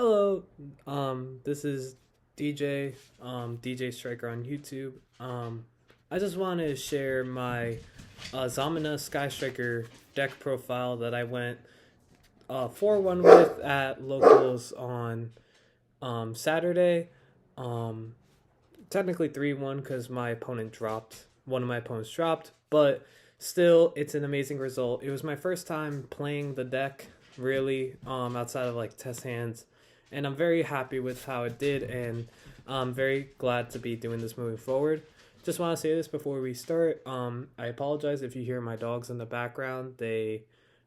Hello, this is DJ, DJ Striker on YouTube. I just want to share my Zamina Sky Striker deck profile that I went 4-1 with at locals on Saturday. Um, Technically 3-1 because my opponent dropped. One of my opponents dropped, but still, it's an amazing result. It was my first time playing the deck, really, outside of like test hands, and I'm very happy with how it did, and I'm very glad to be doing this moving forward. Just want to say this before we start. I apologize if you hear my dogs in the background. They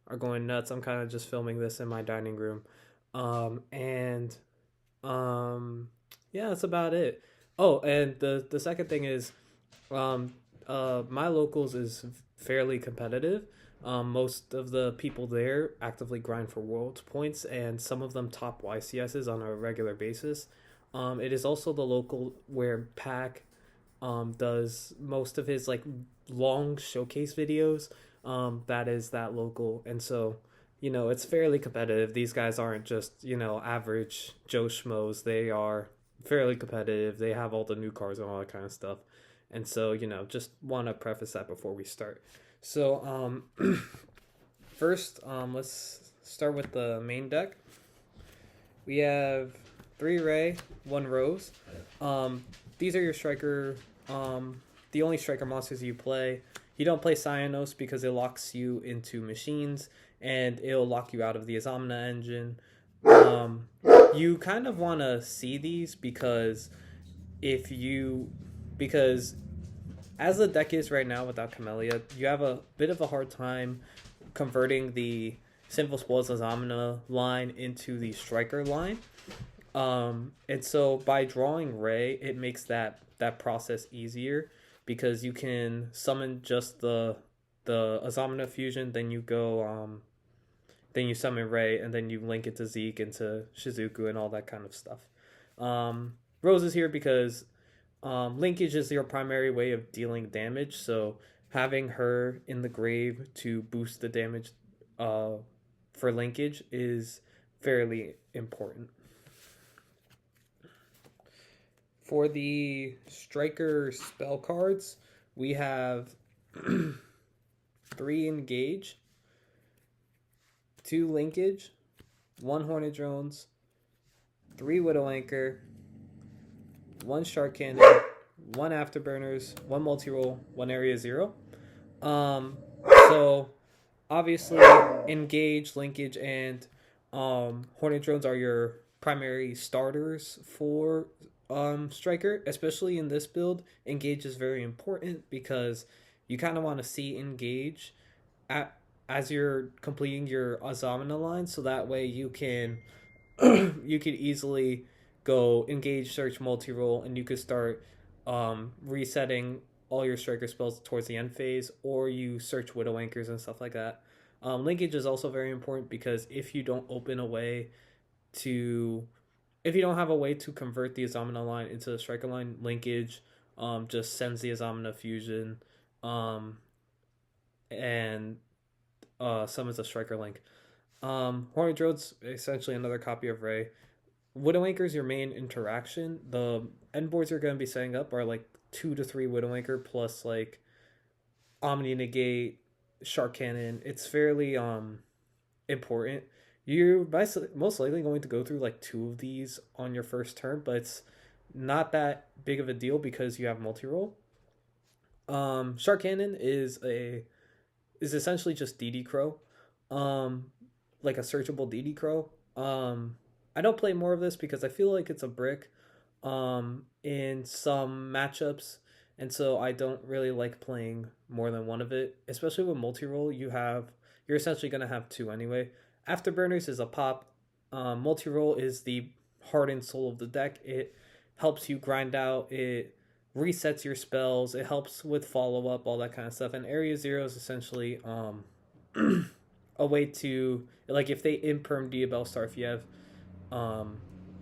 are going nuts. I'm kind of just filming this in my dining room. And Yeah, that's about it. Oh, and the second thing is, um, my locals is fairly competitive. Most of the people there actively grind for world points, and some of them top YCSs on a regular basis. It is also the local where Pack does most of his like long showcase videos. That is that local, and so it's fairly competitive. These guys aren't just average Joe schmoes. They are fairly competitive. They have all the new cars and all that kind of stuff. And so, just want to preface that before we start. So, first, let's start with the main deck. We have 3 Ray, 1 Rose. These are your striker, the only striker monsters you play. You don't play Cyanos because it locks you into machines, and it'll lock you out of the Azamina engine. You kind of want to see these because because as the deck is right now without Camellia, you have a bit of a hard time converting the Sinful Spoils Azamina line into the Striker line. And so by drawing Ray, it makes that process easier because you can summon just the Azamina fusion, then you summon Ray, and then you link it to Zeke and to Shizuku and all that kind of stuff. Rose is here because linkage is your primary way of dealing damage, so having her in the grave to boost the damage for linkage is fairly important. For the striker spell cards, we have 3 engage, 2 linkage, 1 Hornet Drones, 3 Widow Anchor, 1 Shark Cannon, 1 Afterburners, 1 Multi-Roll, 1 Area 0. So, obviously, Engage, Linkage, and Hornet Drones are your primary starters for Striker. Especially in this build, Engage is very important because you kind of want to see Engage as you're completing your Azamina line, so that way you can you could easily go engage, search, multi-roll, and you could start resetting all your striker spells towards the end phase, or you search Widow Anchors and stuff like that. Linkage is also very important because if you don't have a way to convert the Azamina line into the striker line, linkage just sends the Azamina fusion and summons a striker link. Hornet Drone's essentially another copy of Ray. Widow Anchor is your main interaction. The end boards you're going to be setting up are like 2 to 3 Widow Anchor plus like Omni Negate, Shark Cannon. It's fairly important. You're most likely going to go through like 2 of these on your first turn, but it's not that big of a deal because you have multi-roll. Shark Cannon is essentially just DD Crow, like a searchable DD Crow. I don't play more of this because I feel like it's a brick in some matchups, and so I don't really like playing more than one of it. Especially with multi-roll, you're essentially going to have 2 anyway. Afterburners is a pop. Multi-roll is the heart and soul of the deck. It helps you grind out. It resets your spells. It helps with follow-up, all that kind of stuff. And Area 0 is essentially a way to, like, if they imperm Diabell Star, if you have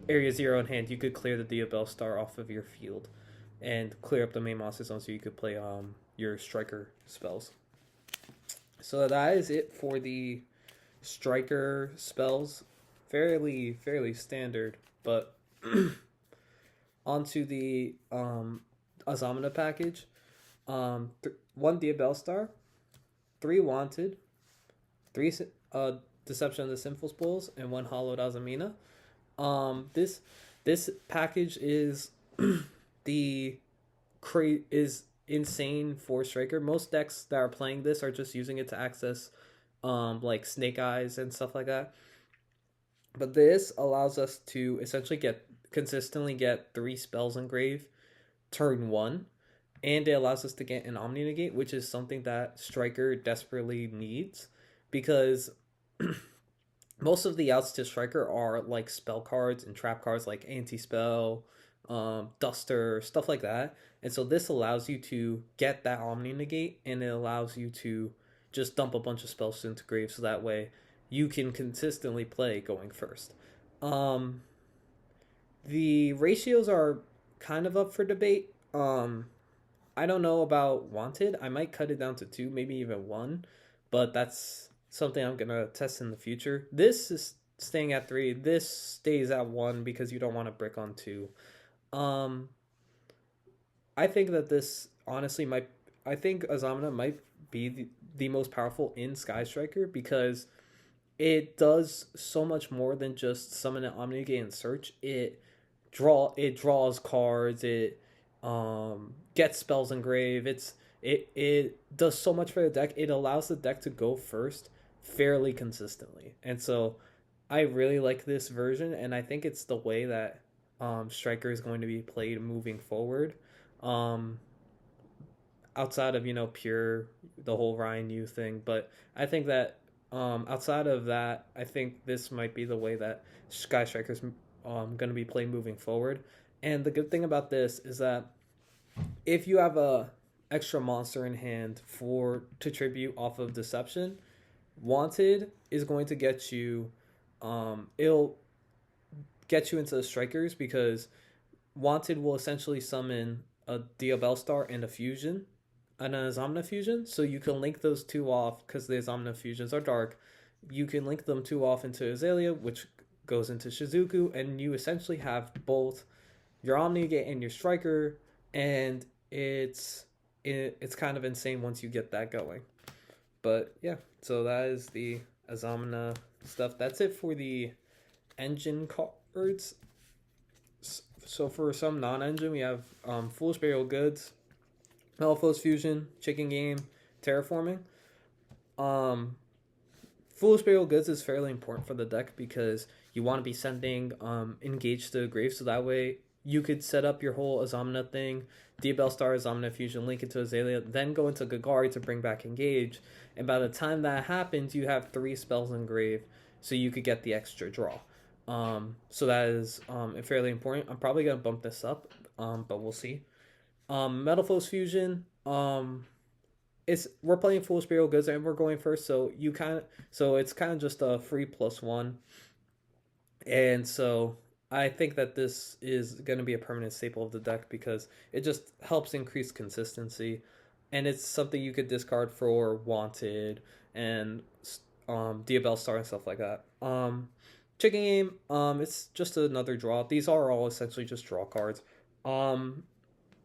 Area 0 in hand, you could clear the Diabell Star off of your field and clear up the main monster zone so you could play your striker spells. So that is it for the striker spells fairly standard. But onto the Azamina package. One Diabell Star, three Wanted, three Deception of the Sinful Spoils, and one Hollowed Azamina. This package is the is insane for Striker. Most decks that are playing this are just using it to access like Snake Eyes and stuff like that. But this allows us to essentially consistently get three spells engraved turn one, and it allows us to get an Omni Negate, which is something that Striker desperately needs because most of the outs to Striker are like spell cards and trap cards like Anti Spell, Duster, stuff like that. And so this allows you to get that Omni Negate, and it allows you to just dump a bunch of spells into grave, so that way you can consistently play going first. Um, the ratios are kind of up for debate. I don't know about Wanted. I might cut it down to two, maybe even one, but that's something I'm gonna test in the future. This is staying at three. This stays at one because you don't want to brick on two. Um, I think that this honestly might. I think Azamina might be the most powerful in Sky Striker because it does so much more than just summon an Omnigate and search. It draws cards. It gets spells engraved. It does so much for the deck. It allows the deck to go first fairly consistently, and so I really like this version, and I think it's the way that Striker is going to be played moving forward. Um, Outside of pure the whole Ryan Yu thing, but I think that outside of that, I think this might be the way that Sky Striker's going to be played moving forward. And the good thing about this is that if you have a extra monster in hand for to tribute off of Deception, Wanted is going to get you. It'll get you into the Strikers because Wanted will essentially summon a Diabell Star and a Fusion, and an Azamna Fusion, so you can link those two off because the Azamna Fusions are dark. You can link them two off into Azalea, which goes into Shizuku, and you essentially have both your Omnigate and your Striker, and it's kind of insane once you get that going. But yeah, so that is the Azamna stuff. That's it for the engine cards. So for some non-engine, we have Foolish Burial Goods, Malphos Fusion, Chicken Game, Terraforming. Um, Foolish Burial Goods is fairly important for the deck because you want to be sending Engage to the grave, so that way you could set up your whole Azamina thing, Diabell Star, Azamina Fusion, link it to Azalea, then go into Gagari to bring back Engage, and by the time that happens, you have three spells in grave, so you could get the extra draw. So that is fairly important. I'm probably gonna bump this up, but we'll see. Metal Foes Fusion. We're playing Foolish Burial Goods and we're going first, so it's kind of just a free +1, and so I think that this is going to be a permanent staple of the deck because it just helps increase consistency, and it's something you could discard for Wanted and Diabell Star and stuff like that. Chicken Game, it's just another draw. These are all essentially just draw cards.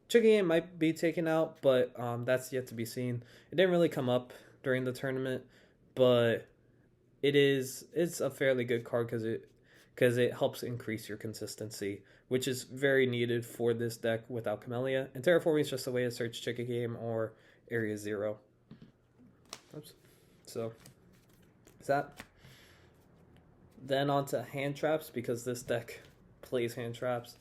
Chicken Game might be taken out, but that's yet to be seen. It didn't really come up during the tournament, but it's a fairly good card because it helps increase your consistency, which is very needed for this deck without Camellia. And Terraforming is just a way to search Chicken Game or Area Zero. Oops. So, is that? Then on to hand traps, because this deck plays hand traps.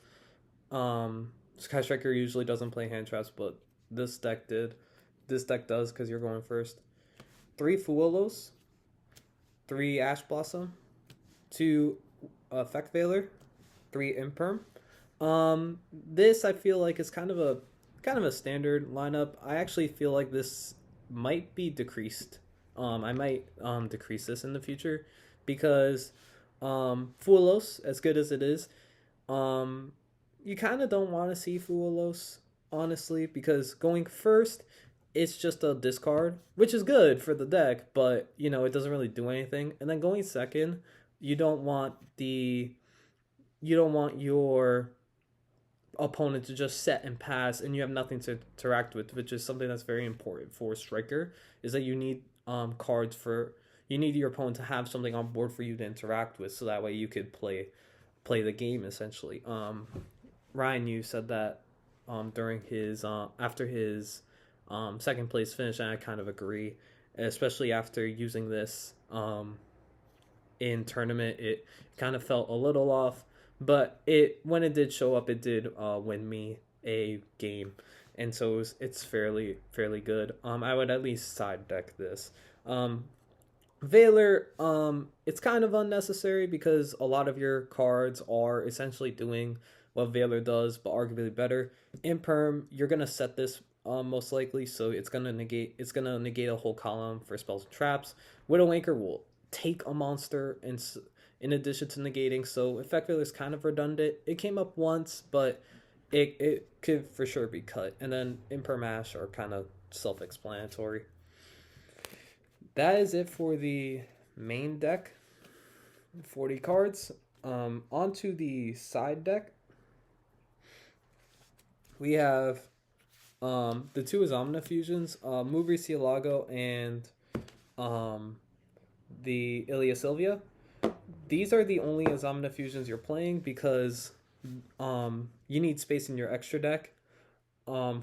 Sky Striker usually doesn't play hand traps, but this deck did. This deck does because you're going first. 3 Fuelos, 3 Ash Blossom, 2 Effect Veiler, 3 Imperm. This I feel like is kind of a standard lineup. I actually feel like this might be decreased. I might decrease this in the future because Fuelos, as good as it is, you kind of don't want to see Fuelos, honestly, because going first, it's just a discard, which is good for the deck, but, it doesn't really do anything. And then going second, you don't want the you don't want your opponent to just set and pass and you have nothing to interact with, which is something that's very important for striker, is that you need cards for you need your opponent to have something on board for you to interact with so that way you could play the game essentially. Ryan, you said that during his after his second place finish, and I kind of agree, especially after using this in tournament. It kind of felt a little off, but it when it did show up, it did win me a game, and so it's fairly good. I would at least side deck this. Valor, it's kind of unnecessary because a lot of your cards are essentially doing what Valor does, but arguably better. In Perm, you're gonna set this most likely, so it's gonna negate a whole column for spells and traps. Widowmaker will take a monster and in addition to negating, so Effect Valor is kind of redundant. It came up once, but it could for sure be cut. And then Imperm Ash are kind of self-explanatory. That is it for the main deck. 40 cards. Onto the side deck. We have the two Azamina fusions, Mubri Cielago and the Ilia Sylvia. These are the only Azamina fusions you're playing because you need space in your extra deck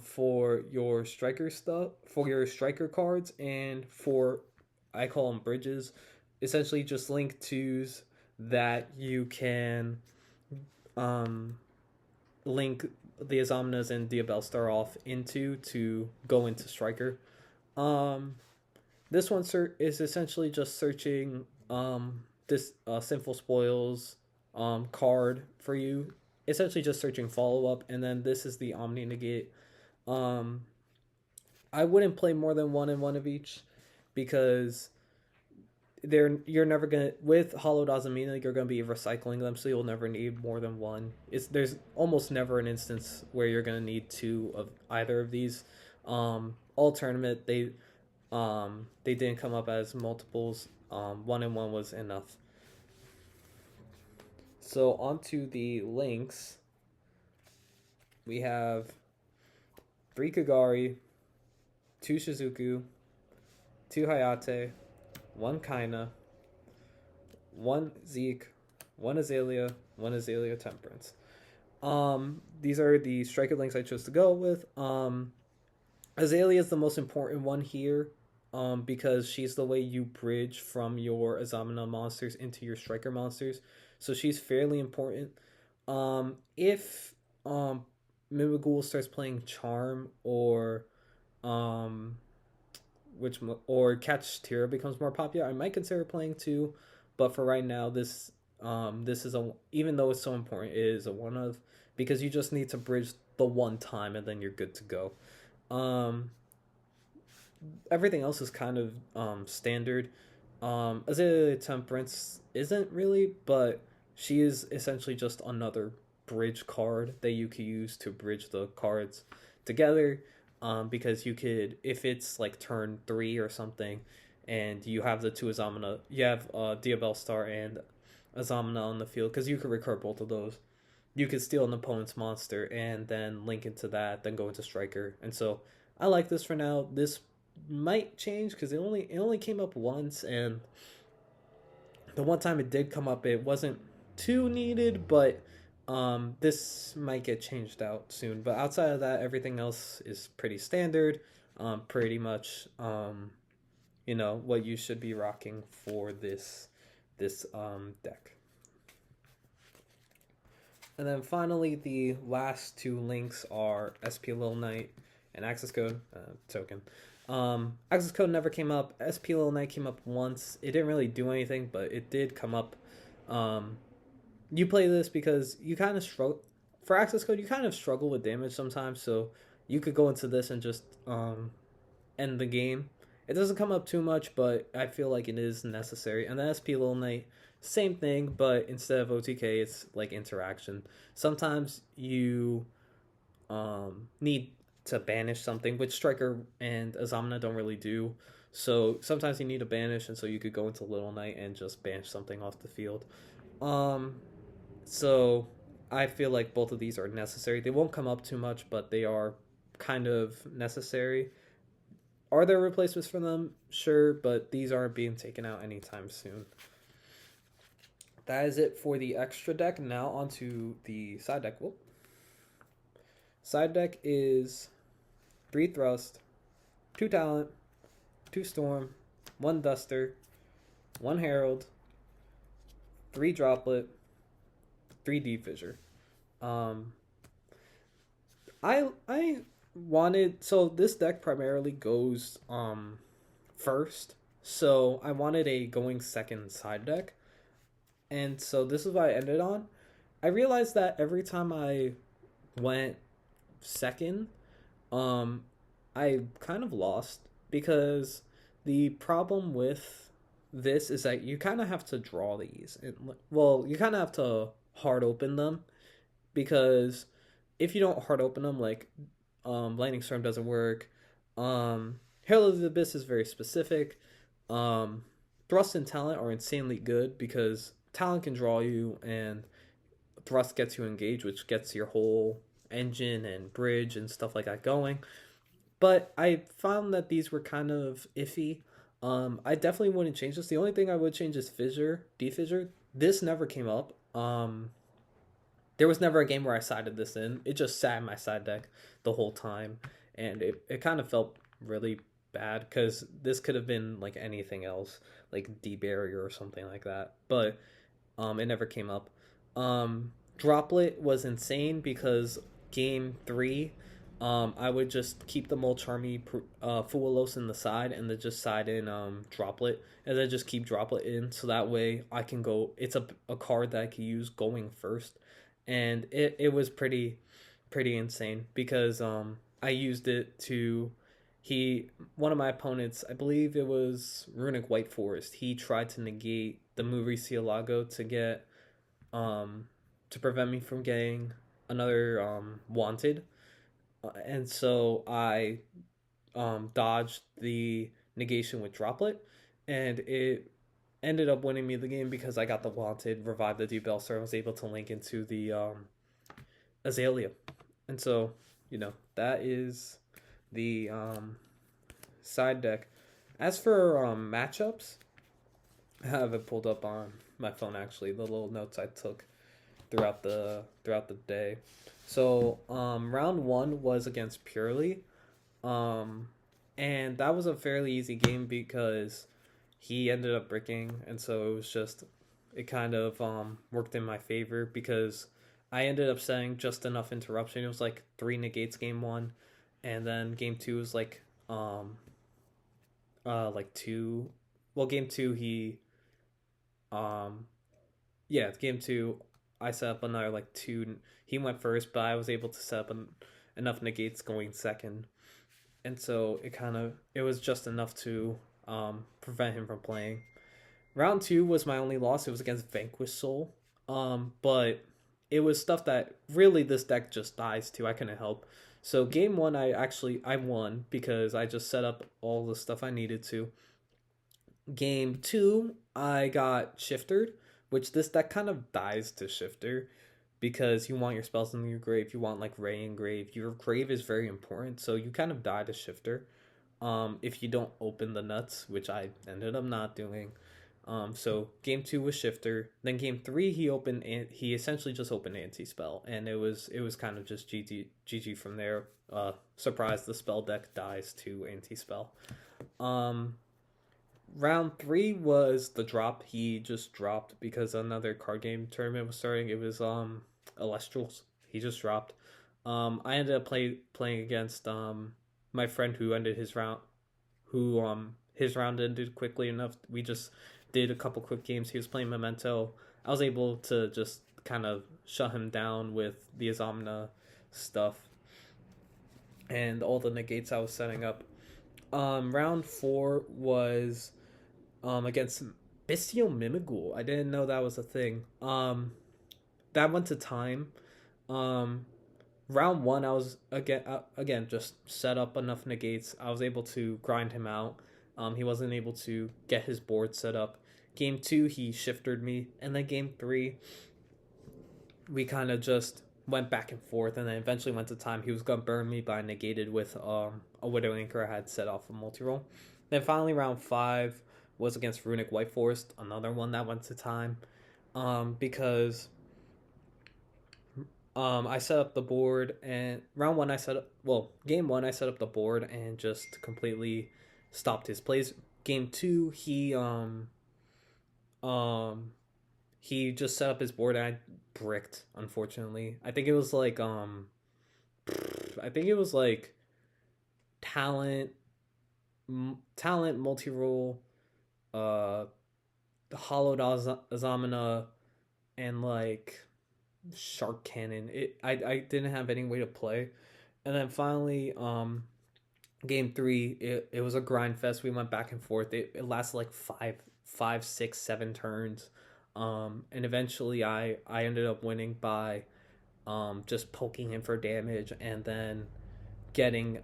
for your striker stuff, for your striker cards, and for I call them bridges, essentially just link twos that you can link the Azaminas and Diabellstar off into to go into striker. Um, this one is essentially just searching this Sinful Spoils card for you. Essentially just searching follow up, and then this is the Omni Negate. Um, I wouldn't play more than one in one of each because you're never gonna with Hollowed Azamina you're gonna be recycling them, so you'll never need more than one. There's almost never an instance where you're gonna need two of either of these. All tournament they didn't come up as multiples. One and one was enough. So onto the links, we have 3 Kagari, 2 Shizuku, 2 Hayate, 1 Kaina, 1 Zeke, 1 Azalea, 1 Azalea Temperance. These are the striker links I chose to go with. Azalea is the most important one here, because she's the way you bridge from your Azamina monsters into your striker monsters. So she's fairly important. If Mimigul starts playing Charm or or Catch Tira becomes more popular, I might consider playing two. But for right now, this is a even though it's so important, it is a one of because you just need to bridge the one time and then you're good to go. Um, Everything else is kind of standard. Azalea Temperance isn't really, but she is essentially just another bridge card that you could use to bridge the cards together. Because you could, if it's like turn 3 or something, and you have the two Azamina, you have Diabellstar and Azamina on the field, because you could recur both of those. You could steal an opponent's monster and then link into that, then go into Striker. And so I like this for now. This might change because it only came up once, and the one time it did come up, it wasn't too needed, but this might get changed out soon. But outside of that, everything else is pretty standard. Pretty much, what you should be rocking for this deck. And then finally, the last two links are SP Little Knight and Access Code token. Access Code never came up. SP Little Knight came up once. It didn't really do anything, but it did come up. You play this because you kind of struggle for Access Code. You kind of struggle with damage sometimes, so you could go into this and just end the game. It doesn't come up too much, but I feel like it is necessary. And the SP Little Knight, same thing, but instead of OTK, it's like interaction. Sometimes you need to banish something, which Striker and Azamina don't really do. So sometimes you need a banish, and so you could go into Little Knight and just banish something off the field. Um, so I feel like both of these are necessary. They won't come up too much, but they are kind of necessary. Are there replacements for them? Sure, but these aren't being taken out anytime soon. That is it for the extra deck. Now onto the side deck. Whoop. Side deck is 3 Thrust, 2 Talent, 2 Storm, 1 Duster, 1 Herald, 3 Droplet, 3 Deep Fissure. Um, I wanted, so this deck primarily goes first. So I wanted a going second side deck. And so this is what I ended on. I realized that every time I went second, um I kind of lost because the problem with this is that you kind of have to draw these. Well, you kind of have to hard open them because if you don't hard open them, like Lightning Storm doesn't work. Herald of the Abyss is very specific. Um, Thrust and Talent are insanely good because Talent can draw you and Thrust gets you engaged, which gets your whole engine and bridge and stuff like that going. But I found that these were kind of iffy. I definitely wouldn't change this. The only thing I would change is Fissure, Defissure. This never came up. There was never a game where I sided this in. It just sat in my side deck the whole time, and it kind of felt really bad because this could have been like anything else, like D barrier or something like that. But it never came up. Droplet was insane because game 3, I would just keep the Molcharmy Fualos in the side and then just side in Droplet and then just keep Droplet in so that way I can go. It's a card that I can use going first, and it was pretty insane because I used it to one of my opponents, I believe it was Runic White Forest, he tried to negate the Muricielago to get to prevent me from getting another wanted, and so I dodged the negation with Droplet, and it ended up winning me the game because I got the wanted, revived the Debelster, and was able to link into the Azalea, and so that is the side deck. As for matchups, I have it pulled up on my phone actually. The little notes I took throughout the day. So round 1 was against Purely, and that was a fairly easy game because he ended up bricking, and so it was just it kind of worked in my favor because I ended up setting just enough interruption. It was like 3 negates game 1, and then game 2 was like 2. Well, game 2 he yeah, game 2 I set up another like 2. He went first, but I was able to set up enough negates going second, and so it was just enough to prevent him from playing. Round 2 was my only loss. It was against Vanquish Soul, but it was stuff that really this deck just dies to. I couldn't help. So game 1 I won because I just set up all the stuff I needed to. Game 2 I got shifted, which this deck kind of dies to shifter because you want your spells in your grave. You want like Ray in grave. Your grave is very important, so you kind of die to shifter. If you don't open the nuts, which I ended up not doing. So game 2 was shifter. Then game 3 he essentially just opened anti spell, and it was kind of just GG from there. Surprise, the spell deck dies to anti spell. Round 3 was the drop. He just dropped because another card game tournament was starting. It was Elestrals. He just dropped. I ended up playing against my friend who ended his round, who his round ended quickly enough. We just did a couple quick games. He was playing Memento. I was able to just kind of shut him down with the Azamina stuff and all the negates I was setting up. Round 4 was against Bestial Mimigul. I didn't know that was a thing. That went to time. Round 1 I was again just set up enough negates. I was able to grind him out, He wasn't able to get his board set up. Game two, he shifted me, and then game three, we kind of just went back and forth, and then eventually went to time. He was gonna burn me, but I negated with a Widow Anchor I had set off a multi roll. Then finally, round five was against Runic White Forest, another one that went to time, because I set up the board, and round one I set up, well, game one I set up the board and just completely stopped his plays. Game two, um he just set up his board and I bricked, unfortunately. I think it was like talent talent multi-roll, uh hollowed Azamina, and like shark cannon. I didn't have any way to play. And then finally, game three, it was a grind fest. We went back and forth. It lasted like five, six, 7 turns. And eventually I ended up winning by just poking him for damage, and then getting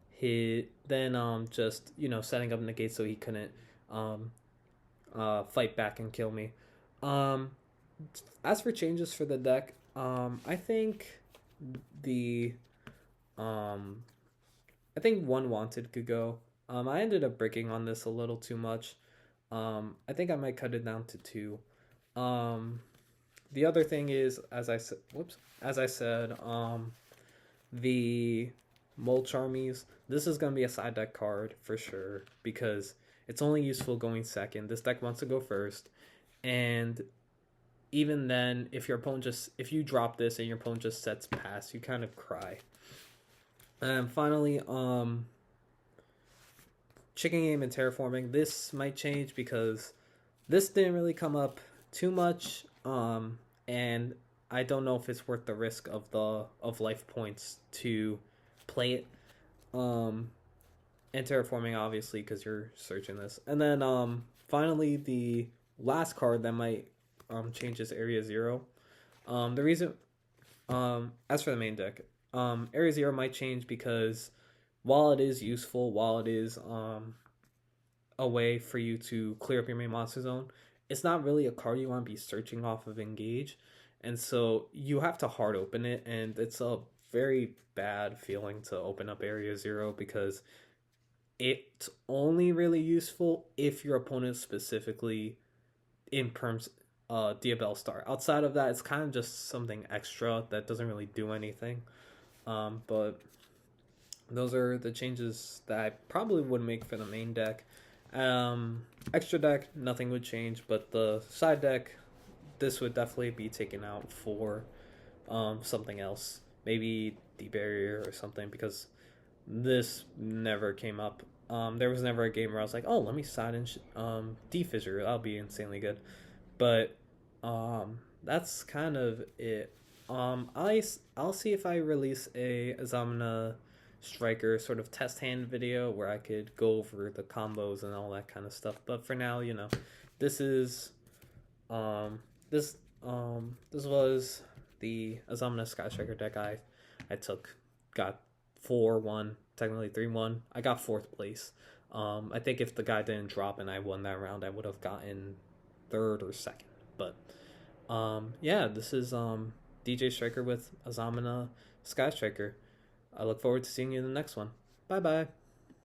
hit, then just, setting up negate so he couldn't um fight back and kill me. Um as for changes for the deck, I think the um I think one wanted could go. I ended up breaking on this a little too much. I think I might cut it down to two. Um, the other thing is, as I said, the mulch armies. This is gonna be a side deck card for sure because it's only useful going second. This deck wants to go first, and even then, if you drop this and your opponent just sets pass, you kind of cry. And finally, chicken game and terraforming. This might change because this didn't really come up too much, and I don't know if it's worth the risk of life points to play it. And terraforming, obviously, because you're searching this. And then finally, the last card that might change is Area Zero. The reason, as for the main deck, Area Zero might change because while it is useful, while it is a way for you to clear up your main monster zone, it's not really a card you want to be searching off of Engage. And so you have to hard open it, and it's a very bad feeling to open up Area Zero because it's only really useful if your opponent specifically imperms Diabell Star. Outside of that, it's kind of just something extra that doesn't really do anything. But those are the changes that I probably would make for the main deck. Extra deck, nothing would change, but the side deck, this would definitely be taken out for something else. Maybe the barrier or something, because this never came up. There was never a game where I was like, oh, let me side in D-Fissure. That'll be insanely good. But that's kind of it. I'll see if I release a Azamina Striker sort of test hand video where I could go over the combos and all that kind of stuff. But for now, this is this was the Azamina Sky Striker deck I got 4-1, technically 3-1. I got fourth place. I think if the guy didn't drop and I won that round, I would have gotten third or second. But yeah, this is DJ Striker with Azamina Sky Striker. I look forward to seeing you in the next one. Bye bye.